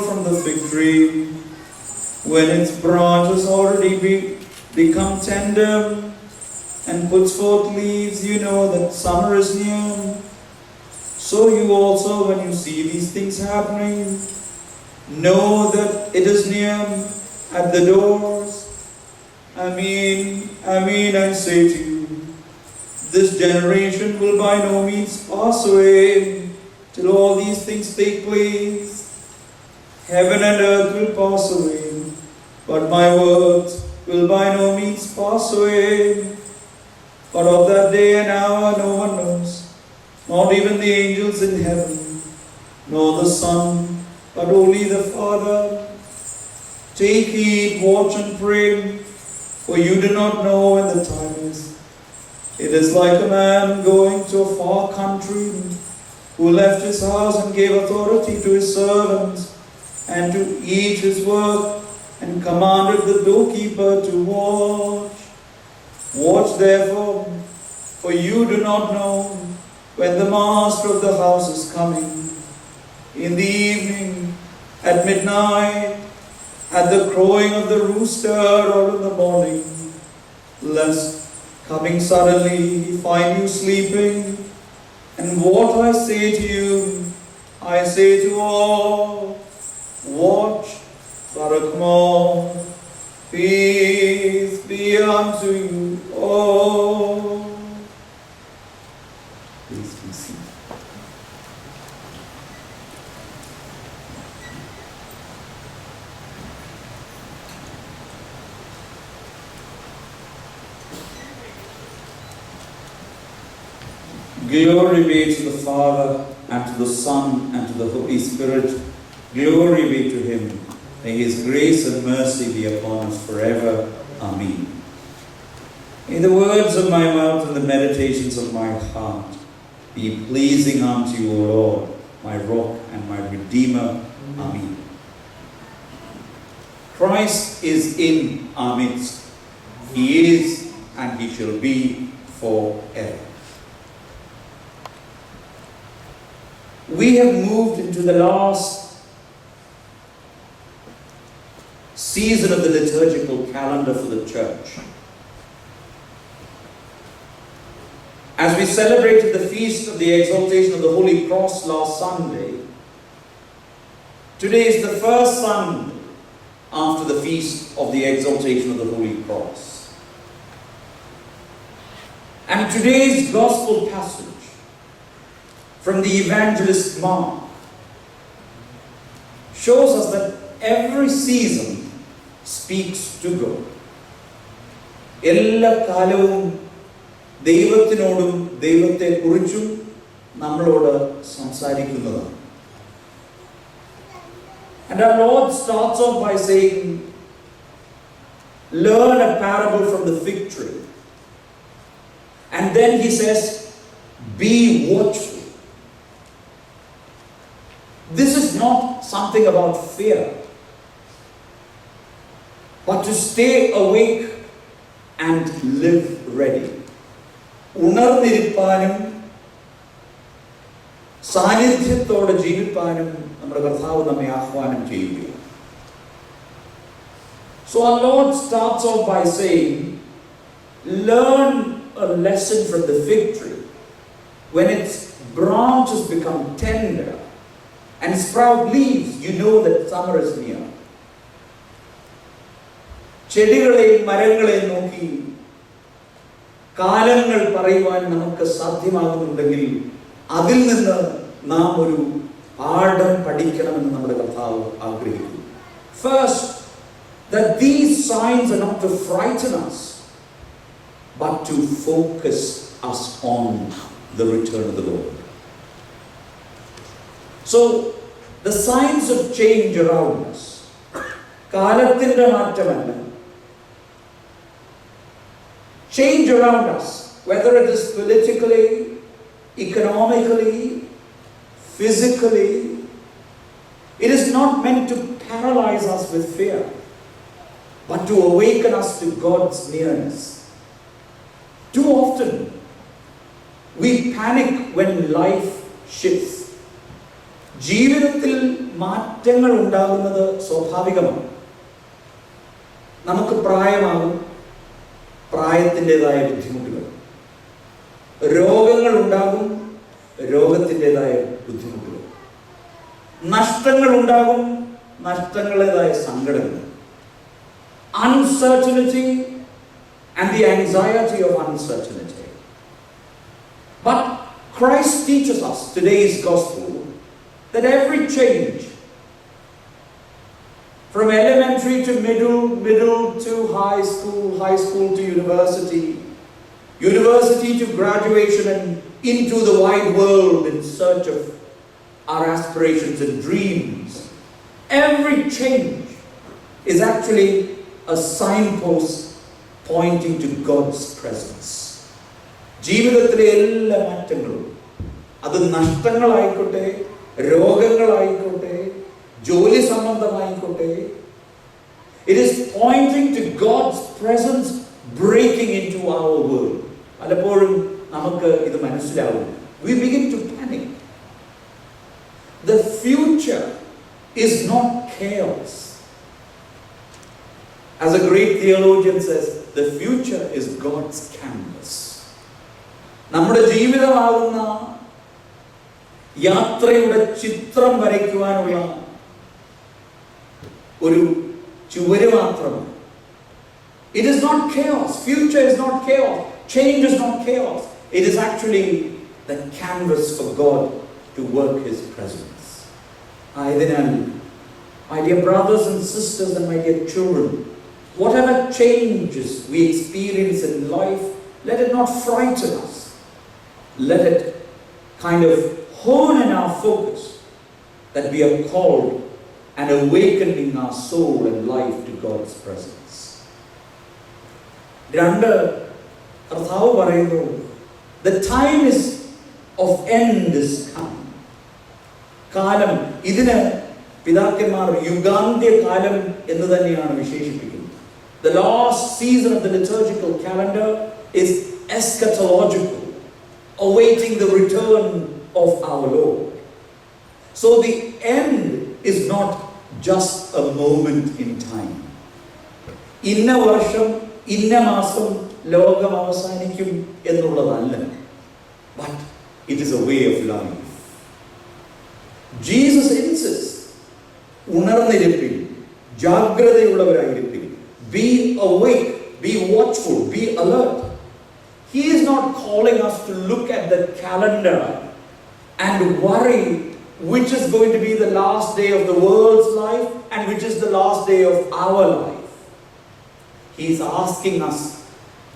from the fig tree. When its branch has already become tender and puts forth leaves, you know that summer is near. So you also, when you see these things happening, know that it is near at the doors. Amen, amen, I say to you, this generation will by no means pass away till all these things take place. Heaven and earth will pass away, but my words will by no means pass away. But of that day and hour no one knows, not even the angels in heaven, nor the Son, but only the Father. Take heed, watch and pray, for you do not know when the time is. It is like a man going to a far country, who left his house and gave authority to his servants, and to each his work, and commanded the doorkeeper to watch. Watch therefore, for you do not know when the master of the house is coming, in the evening, at midnight, at the crowing of the rooster, or in the morning, lest coming suddenly he find you sleeping. And what I say to you, I say to all, watch, Barakmo, peace be unto you all. Please be seated. Glory be to the Father, and to the Son, and to the Holy Spirit. Glory be to him. May his grace and mercy be upon us forever. Amen. May the words of my mouth and the meditations of my heart be pleasing unto you, O Lord, my rock and my redeemer. Amen. Christ is in our midst. He is and he shall be forever. We have moved into the last season of the liturgical calendar for the church. As we celebrated the feast of the exaltation of the Holy Cross last Sunday, today is the first Sunday after the feast of the exaltation of the Holy Cross. And today's gospel passage from the evangelist Mark shows us that every season speaks to God. എല്ലാ കാലവും ദൈവത്തിനോടും ദൈവത്തെക്കുറിച്ചും നമ്മളോട് സംസാരിക്കുന്നതാണ്. And our Lord starts off by saying, learn a parable from the fig tree. And then he says, be watchful. This is not something about fear, but to stay awake and live ready. ഉണർന്നിരിപ്പാനും സാന്നിധ്യത്തോടെ ജീവിപ്പാനും നമ്മുടെ കർത്താവ് നമ്മെ ആഹ്വാനം ചെയ്യുകയാണ്. So our Lord starts off by saying, learn a lesson from the fig tree. When its branches become tender and sprout leaves, you know that summer is near. ചെടികളെയും മരങ്ങളെയും നോക്കി കാലങ്ങൾ പറയുവാൻ നമുക്ക് സാധ്യമാകുന്നുണ്ടെങ്കിൽ അതിൽ നിന്ന് നാം ഒരു പാഠം പഠിക്കണമെന്ന് നമ്മുടെ കർത്താവ് ആഗ്രഹിക്കുന്നു. First, that these signs are not to frighten us, but to focus us on the return of the Lord. So, the signs of change around us, കാലത്തിന്റെ മാറ്റമല്ല, change around us, whether it is politically, economically, physically, it is not meant to paralyze us with fear, but to awaken us to God's nearness. Too often, we panic when life shifts. ജീവിതത്തിൽ മാറ്റങ്ങൾ ഉണ്ടാകുന്നത് സ്വാഭാവികമാണ്. നമുക്ക് പ്രായമാകും, പ്രായത്തിൻ്റെതായ ബുദ്ധിമുട്ടുകൾ. രോഗങ്ങൾ ഉണ്ടാകും, രോഗത്തിൻ്റെതായ ബുദ്ധിമുട്ടുകൾ. നഷ്ടങ്ങൾ ഉണ്ടാകും, നഷ്ടങ്ങളുടേതായ സങ്കടങ്ങൾ. Uncertainty and the anxiety of uncertainty. But Christ teaches us, today's gospel, that every change, from elementary to middle to high school to university, university to graduation and into the wide world in search of our aspirations and dreams, every change is actually a signpost pointing to God's presence. ജീവിതത്തിലെ എല്ലാ മാറ്റങ്ങളും, അത് നഷ്ടങ്ങളായിക്കോട്ടെ, രോഗങ്ങളായിക്കോട്ടെ, ജോലി സംബന്ധമായിക്കോട്ടെ, it is pointing to God's presence breaking into our world. പലപ്പോഴും നമുക്ക് ഇത് മനസ്സിലാവും. We begin to panic. The future is not chaos. As a great theologian says, the future is God's canvas. നമ്മുടെ ജീവിതമാകുന്ന യാത്രയുടെ ചിത്രം വരയ്ക്കുവാനുള്ള ഒരു ചുവര് മാത്രമാണ്. It is not chaos. Future is not chaos. Change is not chaos. It is actually the canvas for God to work His presence. ആയതിനാൽ, my dear brothers and sisters and my dear children, whatever changes we experience in life, let it not frighten us. Let it kind of hone in our focus that we are called and awakening our soul and life to God's presence. രണ്ട്, കർത്താവ് പറയുന്നു, the time of end is come. കാലം, ഇതിന് പിതാക്കന്മാർ യുഗാന്ത്യ കാലം എന്ന് തന്നെയാണ് വിശേഷിപ്പിക്കുന്നത്. The last season of the liturgical calendar is eschatological, awaiting the return of our Lord. So the end is not just a moment in time. ഇന്ന വർഷം, ഇന്ന മാസം ലോകം അവസാനിക്കും എന്നുള്ളതല്ല. But it is a way of life. Jesus insists, ഉണർന്നിരിപ്പിൻ, ജാഗ്രതയുള്ളവരായിരിപ്പിൻ. Be awake, be watchful, be alert. He is not calling us to look at the calendar and worry which is going to be the last day of the world's life and which is the last day of our life. He is asking us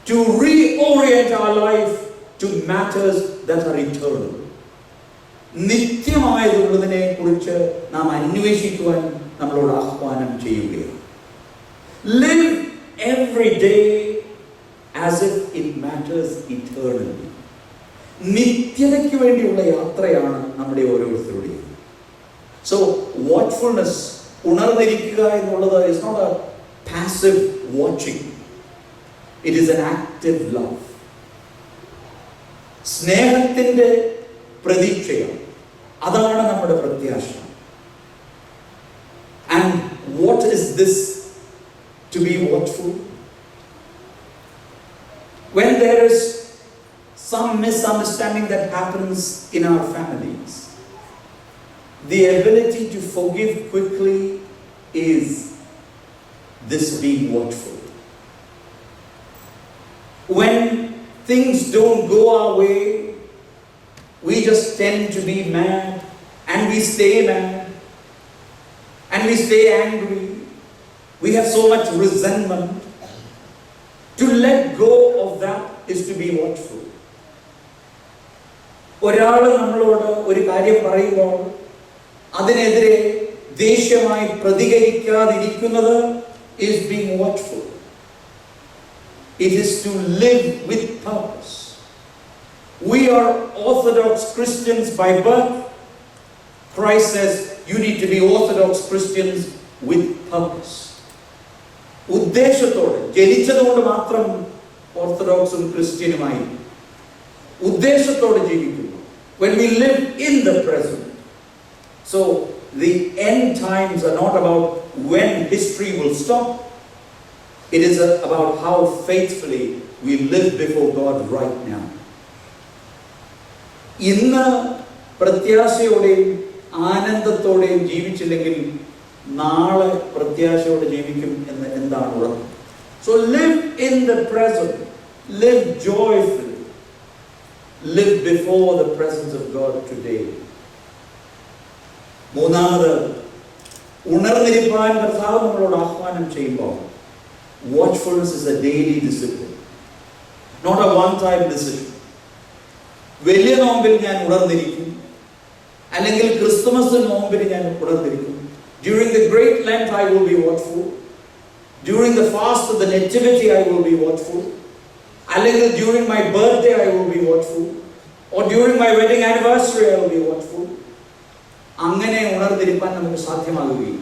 to reorient our life to matters that are eternal. നിത്യമായതുള്ളതിനെ കുറിച്ച് നാം അന്വേഷിക്കുവാൻ നമ്മളോട് ആഹ്വാനം ചെയ്യുകയാണ്. Live every day as if it matters eternally. നിത്യതയ്ക്ക് വേണ്ടിയുള്ള യാത്രയാണ് നമ്മുടെ ഓരോരുത്തരുടെയും. So watchfulness, ഉണർന്നിരിക്കുക എന്നുള്ളത് is not a passive watching. It is an active love. സ്നേഹത്തിന്റെ പ്രതീക്ഷയാണ്, അതാണ് നമ്മുടെ പ്രത്യാശ. And what is this to be watchful? When there is some misunderstanding that happens in our families, the ability to forgive quickly is this being watchful. When things don't go our way, we just tend to be mad, and we stay mad, and we stay angry. We have so much resentment. To let go of that is to be watchful. ഒരാൾ നമ്മളോട് ഒരു കാര്യം പറയുമ്പോൾ അതിനെതിരെ ദേഷ്യമായി പ്രതികരിക്കാതിരിക്കുന്നത് is being watchful. It is to live with purpose. We are Orthodox Christians by birth. Christ says you need to be Orthodox Christians with purpose. ഉദ്ദേശത്തോടെ, ജനിച്ചതുകൊണ്ട് മാത്രം ഓർത്തഡോക്സും ക്രിസ്ത്യനുമായി ഉദ്ദേശത്തോടെ ജീവിക്കുന്നു. When we live in the present. So the end times are not about when history will stop. It is about how faithfully we live before God right now. ഇന്ന് പ്രത്യാശയോടെയും ആനന്ദത്തോടെയും ജീവിച്ചില്ലെങ്കിൽ നാളെ പ്രത്യാശയോടെ ജീവിക്കും എന്ന് എന്താണ് ഉറപ്പ്? So live in the present, live joyfully, live before the presence of God today. മൂന്നാമത്, ഉണർന്നിരിപ്പാൻ കർത്താവ് നമ്മളോട് ആഹ്വാനം ചെയ്യുമ്പോൾ, watchfulness is a daily discipline, not a one-time decision. വലിയ നോമ്പിൽ ഞാൻ ഉണർന്നിരിക്കും, അല്ലെങ്കിൽ ക്രിസ്തുമസ് നോമ്പിൽ ഞാൻ ഉണർന്നിരിക്കും. During the great Lent I will be watchful. During the fast of the nativity I will be watchful. അല്ലെങ്കിൽ during my birthday I will be watchful. Or during my wedding anniversary I will be watchful. അങ്ങനെ ഉണർന്നിരിക്കാൻ നമുക്ക് സാധ്യമാകുകയില്ല.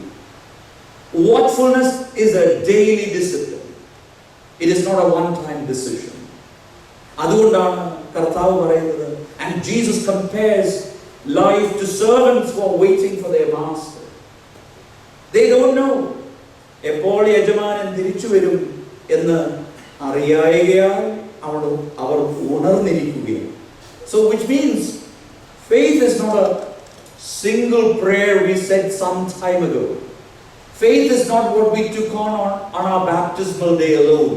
Watchfulness is a daily discipline. It is not a one-time decision. അതുകൊണ്ടാണ് കർത്താവ് പറയുന്നത്, and Jesus compares life to servants who are waiting for their master. They don't know എപ്പോൾ യജമാനൻ തിരിച്ചു വരും എന്ന് അറിയായകയാൽ അവർ ഉണർന്നിരിക്കുകയാണ്. So which means faith is not a single prayer we said some time ago. Faith is not what we took on our baptismal day alone.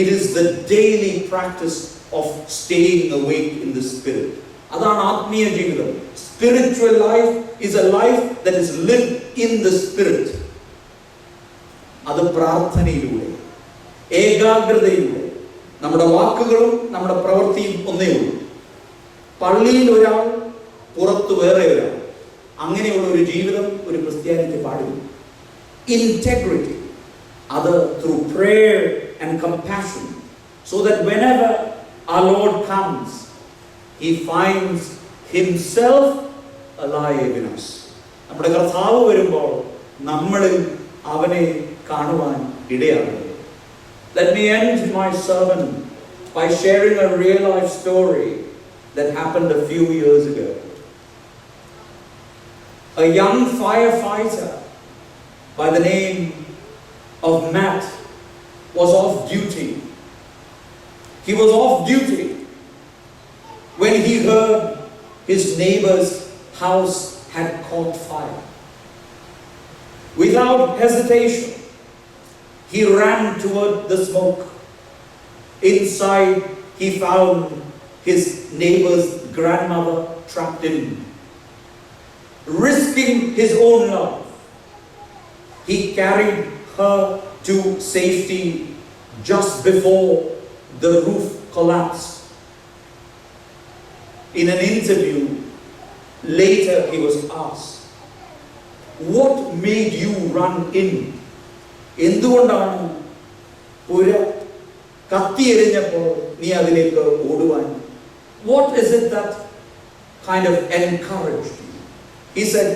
It is the daily practice of staying awake in the spirit. അതാണ് ആത്മീയ ജീവിതം. Spiritual life is a life that is lived in the spirit. അത് പ്രാർത്ഥനയിലൂടെ, ഏകാഗ്രതയിലൂടെ, നമ്മുടെ വാക്കുകളും നമ്മുടെ പ്രവൃത്തിയും ഒന്നേ ഉള്ളൂ. പള്ളിയിൽ ഒരാൾ, പുറത്ത് വേറെ ഒരാൾ, അങ്ങനെയുള്ള ഒരു ജീവിതം ഒരു ക്രിസ്ത്യാനിക്ക് പാടില്ല. Integrity, അത് through prayer and compassion, so that whenever our Lord comes, He finds Himself alive in us. നമ്മുടെ കർത്താവ് വരുമ്പോൾ നമ്മളിൽ അവനെ കാണുവാൻ ഇടയാകും. Let me end my sermon by sharing a real life story that happened a few years ago. A young firefighter by the name of Matt was off duty. He was off duty when he heard his neighbor's house had caught fire. Without hesitation, he ran toward the smoke. Inside, he found his neighbor's grandmother trapped in. Risking his own life, he carried her to safety just before the roof collapsed. In an interview later, he was asked, "What made you run in?" എന്തുകൊണ്ടാണ് പുര കത്തിയെരിഞ്ഞപ്പോൾ നീ അതിലേക്ക് ഓടുവാൻ? What is it that kind of encouraged you? He said,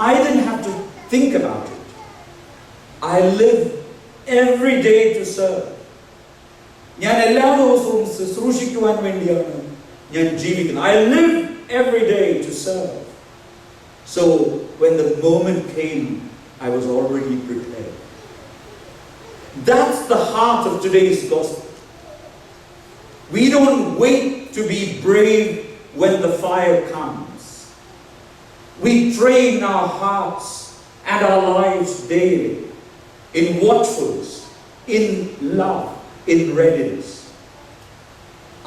"I didn't have to think about it. I live every day to serve." ഞാൻ എല്ലാ ദിവസവും ശുശ്രൂഷിക്കുവാൻ വേണ്ടിയാണ് ഞാൻ ജീവിക്കുന്നത്. I live every day to serve. So when the moment came, I was already prepared. That's the heart of today's gospel. We don't wait to be brave when the fire comes. We train our hearts and our lives daily in watchfulness, in love, in readiness.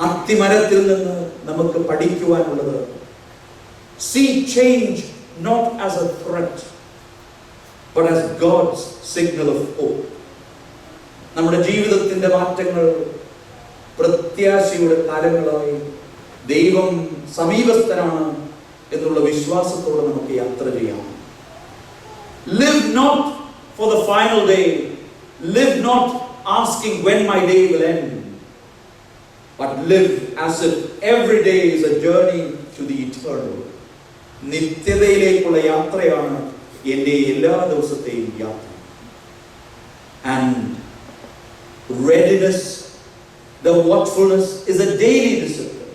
അത്തിമരത്തിൽ നിന്ന് നമുക്ക് പഠിക്കുവാനുള്ളത്, see change not as a threat but as God's signal of hope. നമ്മുടെ ജീവിതത്തിന്റെ മാറ്റങ്ങൾ പ്രത്യാശയുടെ കാലങ്ങളായി ദൈവം സമീപസ്ഥനാണ് എന്നുള്ള വിശ്വാസത്തോടെ നമുക്ക് യാത്ര ചെയ്യാം. Live not for the final day. Live not asking when my day will end. But live as if every day is a journey to the eternal. നിത്യതയിലേക്കുള്ള യാത്രയാണ് എൻ്റെ എല്ലാ ദിവസത്തെയും യാത്ര. And readiness, the watchfulness is a daily discipline.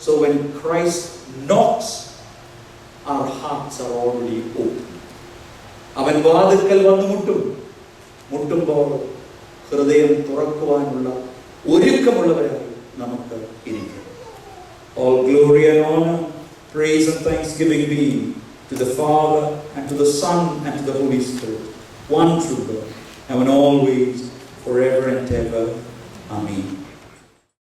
So when Christ knocks, our hearts are already open. അവൻ വാതിൽക്കൽ വന്നു മുട്ടും. മുട്ടുമ്പോൾ ഹൃദയം തുറക്കുവാനുള്ള ഒരുക്കമുള്ളവരായി നമുക്ക് ഇരിക്കും. All glory and honor, praise and thanksgiving be to the Father and to the Son and to the Holy Spirit, one true God, now and always, forever and ever. Amen.